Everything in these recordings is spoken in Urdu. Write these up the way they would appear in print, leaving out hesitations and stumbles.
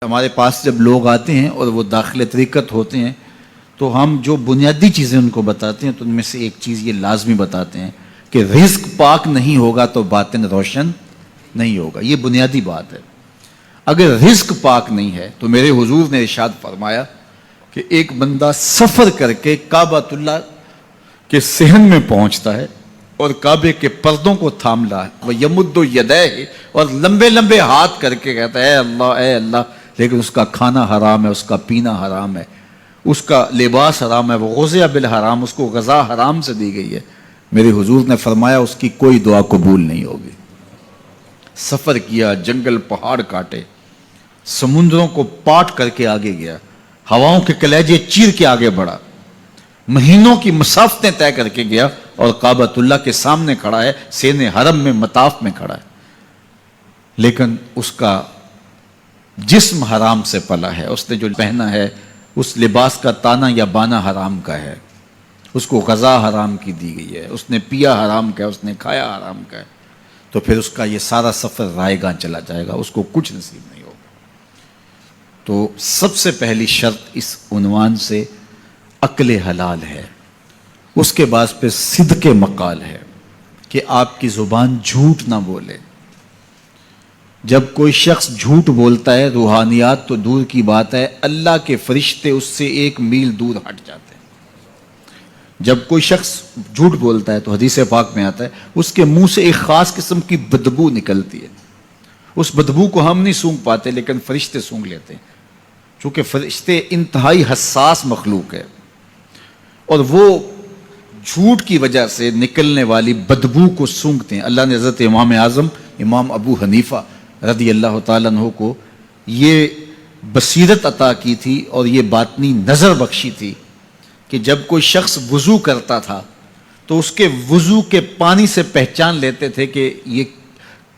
ہمارے پاس جب لوگ آتے ہیں اور وہ داخل طریقت ہوتے ہیں تو ہم جو بنیادی چیزیں ان کو بتاتے ہیں تو ان میں سے ایک چیز یہ لازمی بتاتے ہیں کہ رزق پاک نہیں ہوگا تو باطن روشن نہیں ہوگا. یہ بنیادی بات ہے. اگر رزق پاک نہیں ہے تو میرے حضور نے ارشاد فرمایا کہ ایک بندہ سفر کر کے کعبۃ اللہ کے صحن میں پہنچتا ہے اور کعبے کے پردوں کو تھام لا ہے وہ یمد یدیہ اور لمبے لمبے ہاتھ کر کے کہتا ہے اے اللہ، لیکن اس کا کھانا حرام ہے، اس کا پینا حرام ہے، اس کا لباس حرام ہے، وہ غزیہ بالحرام، اس کو غذا حرام سے دی گئی ہے. میرے حضور نے فرمایا اس کی کوئی دعا قبول نہیں ہوگی. سفر کیا، جنگل پہاڑ کاٹے، سمندروں کو پاٹ کر کے آگے گیا، ہواؤں کے کلیجے چیر کے آگے بڑھا، مہینوں کی مسافتیں طے کر کے گیا اور کعبۃ اللہ کے سامنے کھڑا ہے، سین حرم میں مطاف میں کھڑا ہے، لیکن اس کا جسم حرام سے پلا ہے. اس نے جو پہنا ہے اس لباس کا تانا یا بانا حرام کا ہے، اس کو غذا حرام کی دی گئی ہے، اس نے پیا حرام کا ہے، اس نے کھایا حرام کا ہے. تو پھر اس کا یہ سارا سفر رائے گاں چلا جائے گا، اس کو کچھ نصیب نہیں ہوگا. تو سب سے پہلی شرط اس عنوان سے عقل حلال ہے. اس کے بعد پھر صدق مقال ہے کہ آپ کی زبان جھوٹ نہ بولے. جب کوئی شخص جھوٹ بولتا ہے روحانیات تو دور کی بات ہے، اللہ کے فرشتے اس سے 1 میل دور ہٹ جاتے ہیں. جب کوئی شخص جھوٹ بولتا ہے تو حدیث پاک میں آتا ہے اس کے منہ سے ایک خاص قسم کی بدبو نکلتی ہے. اس بدبو کو ہم نہیں سونگھ پاتے لیکن فرشتے سونگھ لیتے ہیں، چونکہ فرشتے انتہائی حساس مخلوق ہے اور وہ جھوٹ کی وجہ سے نکلنے والی بدبو کو سونگھتے ہیں. اللہ نے حضرت امام اعظم امام ابو حنیفہ رضی اللہ تعالیٰ عنہ کو یہ بصیرت عطا کی تھی اور یہ باطنی نظر بخشی تھی کہ جب کوئی شخص وضو کرتا تھا تو اس کے وضو کے پانی سے پہچان لیتے تھے کہ یہ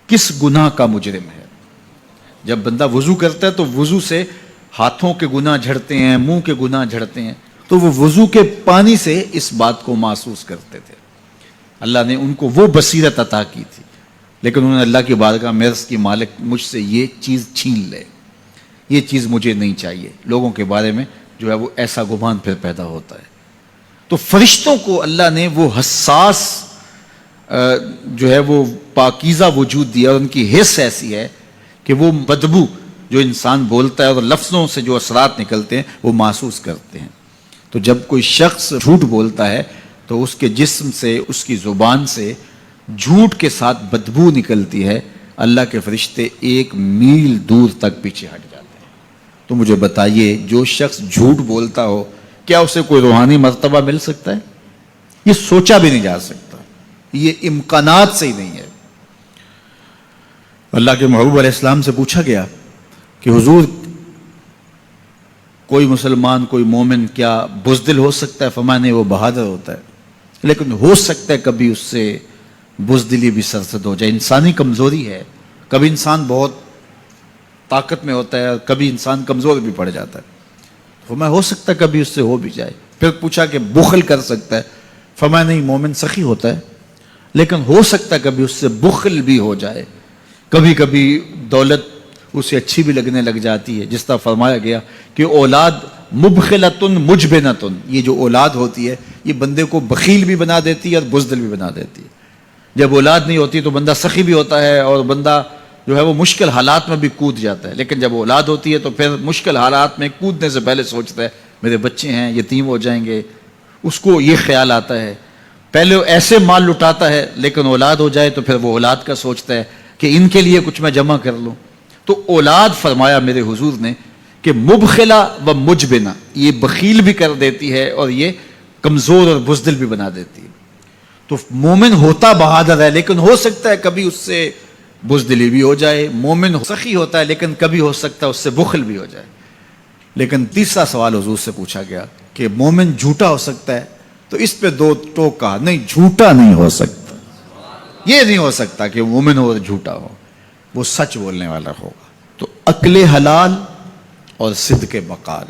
کس گناہ کا مجرم ہے. جب بندہ وضو کرتا ہے تو وضو سے ہاتھوں کے گناہ جھڑتے ہیں، منہ کے گناہ جھڑتے ہیں، تو وہ وضو کے پانی سے اس بات کو محسوس کرتے تھے. اللہ نے ان کو وہ بصیرت عطا کی تھی، لیکن انہوں نے اللہ کی بارگاہ میں عرض کی مالک مجھ سے یہ چیز چھین لے، یہ چیز مجھے نہیں چاہیے. لوگوں کے بارے میں جو ہے وہ ایسا گمان پھر پیدا ہوتا ہے. تو فرشتوں کو اللہ نے وہ حساس جو ہے وہ پاکیزہ وجود دیا اور ان کی حس ایسی ہے کہ وہ بدبو جو انسان بولتا ہے اور لفظوں سے جو اثرات نکلتے ہیں وہ محسوس کرتے ہیں. تو جب کوئی شخص جھوٹ بولتا ہے تو اس کے جسم سے، اس کی زبان سے جھوٹ کے ساتھ بدبو نکلتی ہے. اللہ کے فرشتے 1 میل دور تک پیچھے ہٹ جاتے ہیں. تو مجھے بتائیے جو شخص جھوٹ بولتا ہو کیا اسے کوئی روحانی مرتبہ مل سکتا ہے؟ یہ سوچا بھی نہیں جا سکتا، یہ امکانات سے ہی نہیں ہے. اللہ کے محبوب علیہ السلام سے پوچھا گیا کہ حضور کوئی مسلمان، کوئی مومن کیا بزدل ہو سکتا ہے؟ فرمایا نہیں، وہ بہادر ہوتا ہے، لیکن ہو سکتا ہے کبھی اس سے بزدلی بھی سرزد ہو جائے. انسانی کمزوری ہے، کبھی انسان بہت طاقت میں ہوتا ہے اور کبھی انسان کمزور بھی پڑ جاتا ہے. فرمایا ہو سکتا ہے کبھی اس سے ہو بھی جائے. پھر پوچھا کہ بخل کر سکتا ہے؟ فرمایا نہیں، مومن سخی ہوتا ہے لیکن ہو سکتا ہے کبھی اس سے بخل بھی ہو جائے. کبھی کبھی دولت اسے اچھی بھی لگنے لگ جاتی ہے، جس طرح فرمایا گیا کہ اولاد مبخلتن مجبنتن، یہ جو اولاد ہوتی ہے یہ بندے کو بخیل بھی بنا دیتی ہے اور بزدل بھی بنا دیتی ہے. جب اولاد نہیں ہوتی تو بندہ سخی بھی ہوتا ہے اور بندہ جو ہے وہ مشکل حالات میں بھی کود جاتا ہے، لیکن جب اولاد ہوتی ہے تو پھر مشکل حالات میں کودنے سے پہلے سوچتا ہے میرے بچے ہیں یتیم ہو جائیں گے. اس کو یہ خیال آتا ہے، پہلے ایسے مال لٹاتا ہے لیکن اولاد ہو جائے تو پھر وہ اولاد کا سوچتا ہے کہ ان کے لیے کچھ میں جمع کر لوں. تو اولاد فرمایا میرے حضور نے کہ مبخلہ و مجبنہ، یہ بخیل بھی کر دیتی ہے اور یہ کمزور اور بزدل بھی بنا دیتی ہے. تو مومن ہوتا بہادر ہے لیکن ہو سکتا ہے کبھی اس سے بزدلی بھی ہو جائے. مومن سخی ہوتا ہے لیکن کبھی ہو سکتا ہے اس سے بخل بھی ہو جائے. لیکن تیسرا سوال حضور سے پوچھا گیا کہ مومن جھوٹا ہو سکتا ہے؟ تو اس پہ 2 ٹوک کہا نہیں، جھوٹا نہیں ہو سکتا. یہ نہیں ہو سکتا کہ مومن ہو اور جھوٹا ہو، وہ سچ بولنے والا ہوگا. تو عقل حلال اور صدق مقال.